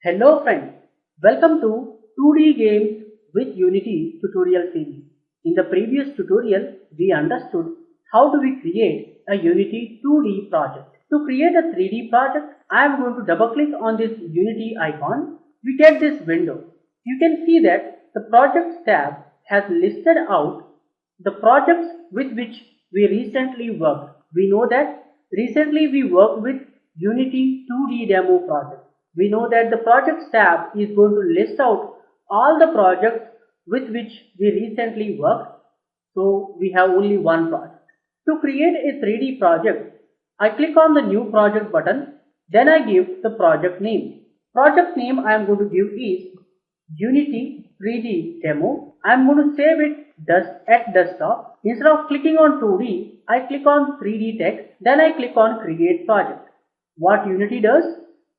Hello friends, welcome to 2D Games with Unity tutorial series. In the previous tutorial, we understood how do we create a Unity 2D project. To create a 3D project, I am going to double click on this Unity icon. We get this window. You can see that the Projects tab has listed out the projects with which we recently worked. We know that recently we worked with Unity 2D demo project. We know that the Projects tab is going to list out all the projects with which we recently worked. So we have only one project. To create a 3D project, I click on the New Project button. Then I give the project name. Project name I am going to give is Unity 3D Demo. I am going to save it at desktop. Instead of clicking on 2D, I click on 3D text. Then I click on Create Project. What Unity does?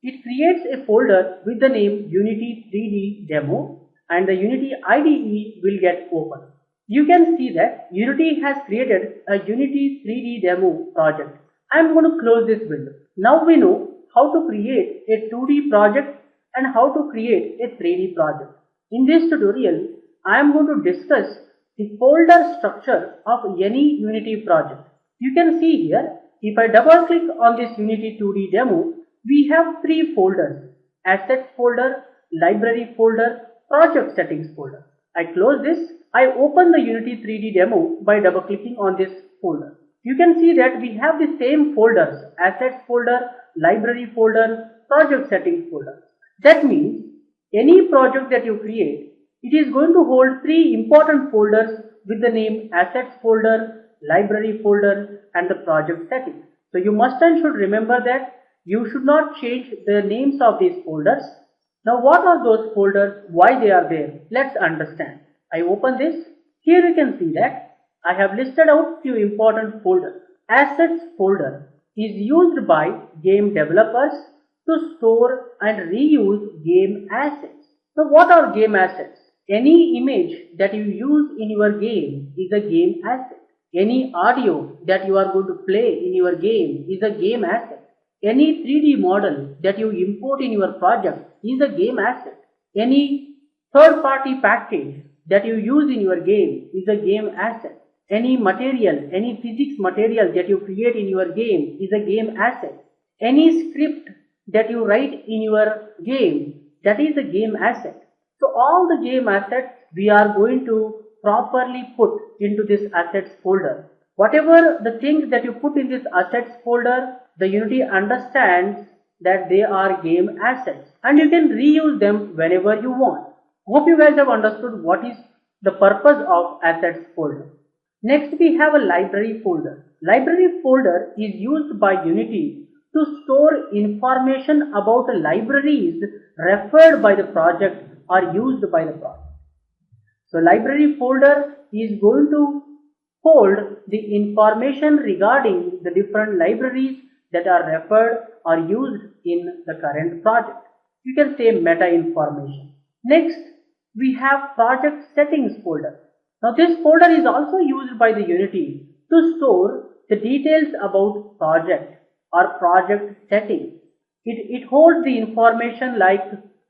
It creates a folder with the name Unity 3D Demo and the Unity IDE will get open. You can see that Unity has created a Unity 3D Demo project. I am going to close this window. Now we know how to create a 2D project and how to create a 3D project. In this tutorial, I am going to discuss the folder structure of any Unity project. You can see here, if I double click on this Unity 2D Demo, we have three folders: Assets folder, Library folder, Project Settings folder. I close this. I open the Unity 3D Demo by double clicking on this folder. You can see that we have the same folders: Assets folder, Library folder, Project Settings folder. That means any project that you create, it is going to hold three important folders with the name Assets folder, Library folder and the Project Settings. So you must and should remember that you should not change the names of these folders. Now what are those folders? Why they are there? Let's understand. I open this. Here you can see that I have listed out few important folders. Assets folder is used by game developers to store and reuse game assets. So what are game assets? Any image that you use in your game is a game asset. Any audio that you are going to play in your game is a game asset. Any 3D model that you import in your project is a game asset. Any third-party package that you use in your game is a game asset. Any material, any physics material that you create in your game is a game asset. Any script that you write in your game, that is a game asset. So all the game assets we are going to properly put into this assets folder. Whatever the things that you put in this assets folder, the Unity understands that they are game assets and you can reuse them whenever you want. Hope you guys have understood what is the purpose of assets folder. Next we have a library folder. Library folder is used by Unity to store information about libraries referred by the project or used by the project. So library folder is going to hold the information regarding the different libraries that are referred or used in the current project. You can say meta information. Next, we have project settings folder. Now this folder is also used by the Unity to store the details about project or project settings. It holds the information like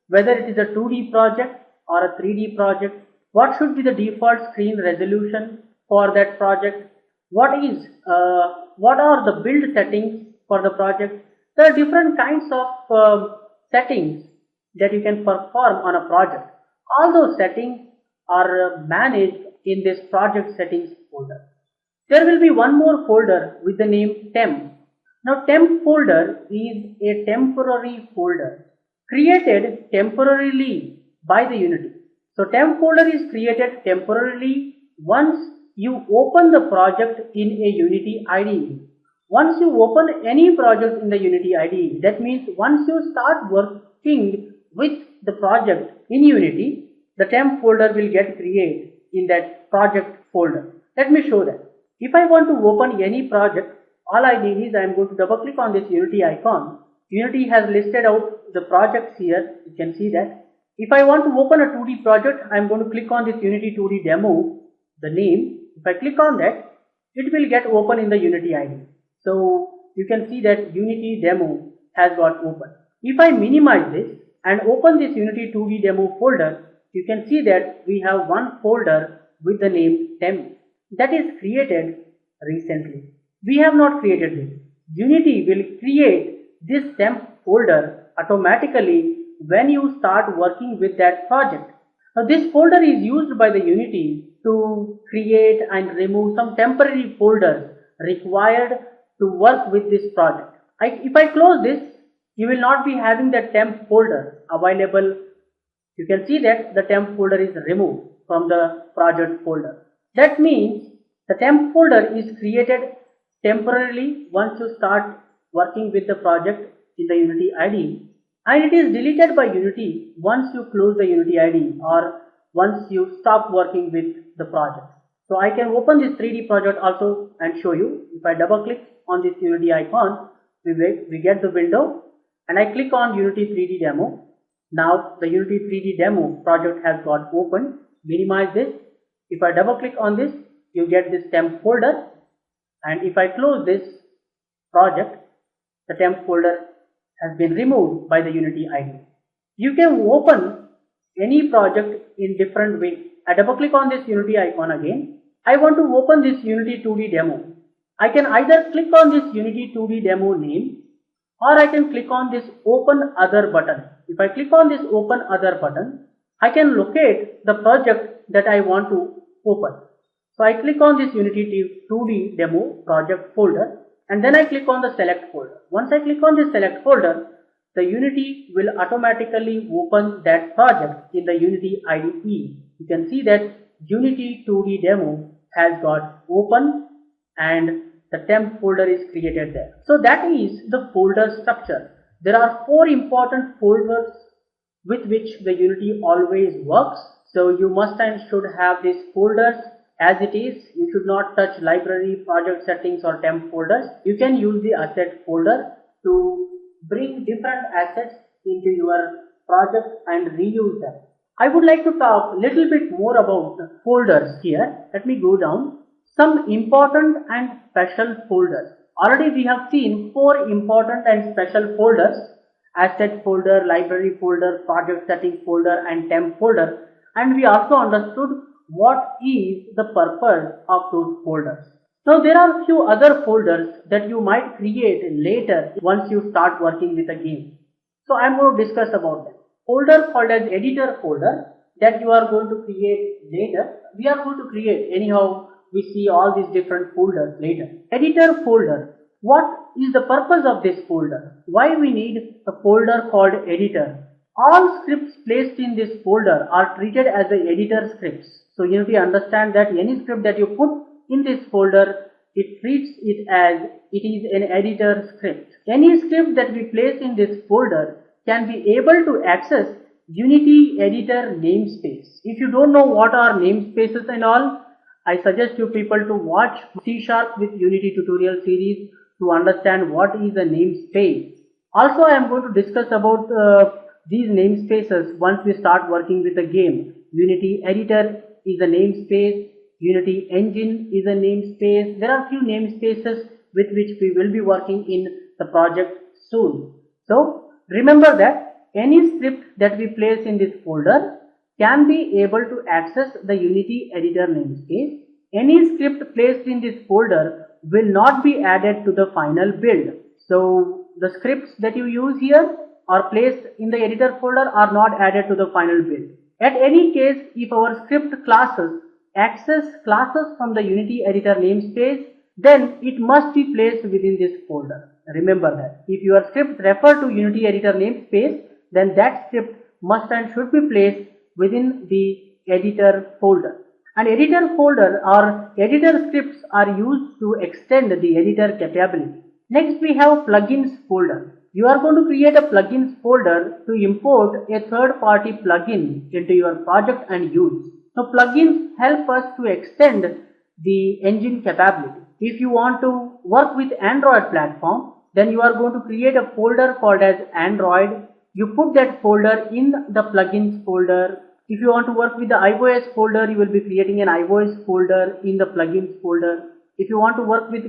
whether it is a 2D project or a 3D project, what should be the default screen resolution for that project, what are the build settings for the project. There are different kinds of settings that you can perform on a project. All those settings are managed in this project settings folder. There will be one more folder with the name Temp. Now Temp folder is a temporary folder created temporarily by the Unity. So Temp folder is created temporarily once you open the project in a Unity IDE. Once you open any project in the Unity IDE, that means once you start working with the project in Unity, the temp folder will get created in that project folder. Let me show that. If I want to open any project, all I need is I am going to double click on this Unity icon. Unity has listed out the projects here. You can see that. If I want to open a 2D project, I am going to click on this Unity 2D demo, the name. If I click on that, it will get open in the Unity IDE. So you can see that Unity demo has got open. If I minimize this, and open this Unity 2D demo folder, you can see that we have one folder with the name Temp that is created recently. We have not created this. Unity will create this temp folder automatically when you start working with that project. Now this folder is used by the Unity to create and remove some temporary folders required to work with this project. If I close this, you will not be having the temp folder available. You can see that the temp folder is removed from the project folder. That means the temp folder is created temporarily once you start working with the project in the Unity IDE, and it is deleted by Unity once you close the Unity IDE or once you stop working with the project. So I can open this 3D project also and show you. If I double click on this Unity icon, we get the window, and I click on Unity 3D demo. Now the Unity 3D demo project has got opened. Minimize this. If I double click on this, you get this temp folder, and if I close this project, the temp folder has been removed by the Unity IDE. You can open any project in different way. I double click on this Unity icon again. I want to open this Unity 2D demo. I can either click on this Unity 2D demo name, or I can click on this open other button. If I click on this open other button, I can locate the project that I want to open. So I click on this Unity 2D demo project folder, and then I click on the select folder. Once I click on this select folder, the Unity will automatically open that project in the Unity IDE. You can see that Unity 2D demo has got open and the temp folder is created there. So that is the folder structure. There are 4 important folders with which the Unity always works. So you must and should have these folders as it is. You should not touch library, project settings or temp folders. You can use the asset folder to bring different assets into your project and reuse them. I would like to talk a little bit more about folders here. Let me go down. Some important and special folders. Already we have seen 4 important and special folders: asset folder, library folder, project settings folder and temp folder, and we also understood what is the purpose of those folders. Now there are few other folders that you might create later once you start working with a game. So I am going to discuss about them. Folder called as editor folder that you are going to create later. We are going to create anyhow. We see all these different folders later. Editor folder. What is the purpose of this folder? Why we need a folder called editor? All scripts placed in this folder are treated as the editor scripts. So you need to understand that any script that you put in this folder, it treats it as it is an editor script. Any script that we place in this folder can be able to access UnityEditor namespace. If you don't know what are namespaces and all, I suggest you people to watch C# with Unity tutorial series to understand what is a namespace. Also, I am going to discuss about these namespaces once we start working with the game. UnityEditor is a namespace. Unity Engine is a namespace. There are few namespaces with which we will be working in the project soon. So remember that any script that we place in this folder can be able to access the UnityEditor namespace. Any script placed in this folder will not be added to the final build. So the scripts that you use here or placed in the editor folder are not added to the final build. At any case, if our script classes access classes from the UnityEditor namespace, then it must be placed within this folder. Remember that. If your script refer to UnityEditor namespace, then that script must and should be placed within the editor folder. An editor folder or editor scripts are used to extend the editor capability. Next we have plugins folder. You are going to create a plugins folder to import a third-party plugin into your project and use. So plugins help us to extend the engine capability. If you want to work with Android platform, then you are going to create a folder called as Android. You put that folder in the plugins folder. If you want to work with the iOS folder, you will be creating an iOS folder in the plugins folder. If you want to work with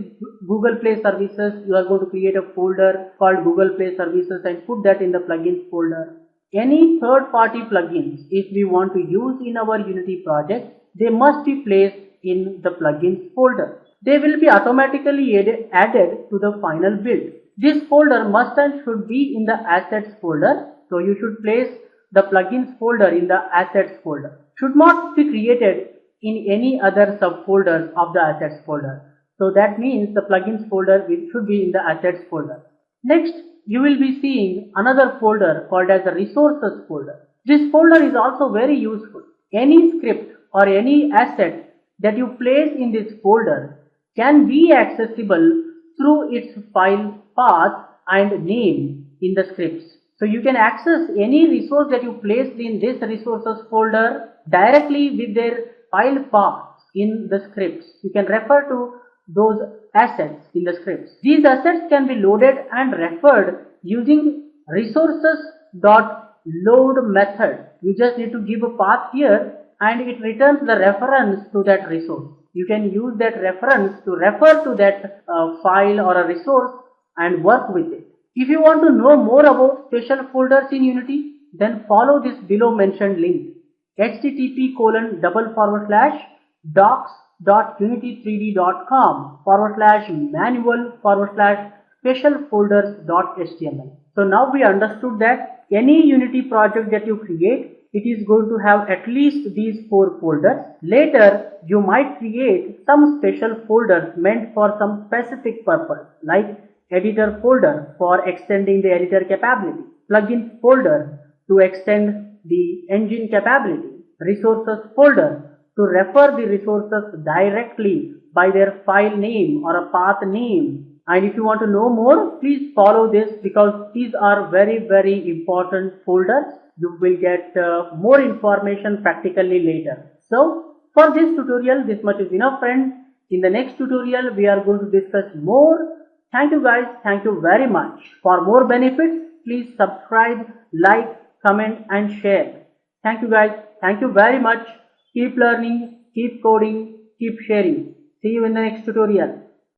GooglePlayServices, you are going to create a folder called GooglePlayServices and put that in the plugins folder. any third-party plugins, if we want to use in our Unity project, they must be placed in the plugins folder. They will be automatically added to the final build. This folder must and should be in the assets folder. So you should place the plugins folder in the assets folder. Should not be created in any other subfolders of the assets folder. So that means the plugins folder should be in the assets folder. Next, you will be seeing another folder called as the resources folder. This folder is also very useful. Any script or any asset that you place in this folder can be accessible through its file path and name in the scripts. So you can access any resource that you placed in this resources folder directly with their file paths in the scripts. You can refer to those assets in the scripts. These assets can be loaded and referred using resources.load method. You just need to give a path here and it returns the reference to that resource. You can use that reference to refer to that file or a resource and work with it. If you want to know more about special folders in Unity, then follow this below mentioned link http://docs.unitytreedy.com/manual/specialfolders.html. So now we understood that any Unity project that you create, it is going to have at least these 4 folders. Later, you might create some special folders meant for some specific purpose, like editor folder for extending the editor capability, plugin folder to extend the engine capability, resources folder to refer the resources directly by their file name or a path name. And if you want to know more, please follow this because these are very, very important folders. You will get more information practically later. So for this tutorial, this much is enough, friends. In the next tutorial, we are going to discuss more. Thank you guys. Thank you very much. For more benefits, please subscribe, like, comment and share. Thank you guys. Thank you very much. Keep learning, keep coding, keep sharing. See you in the next tutorial.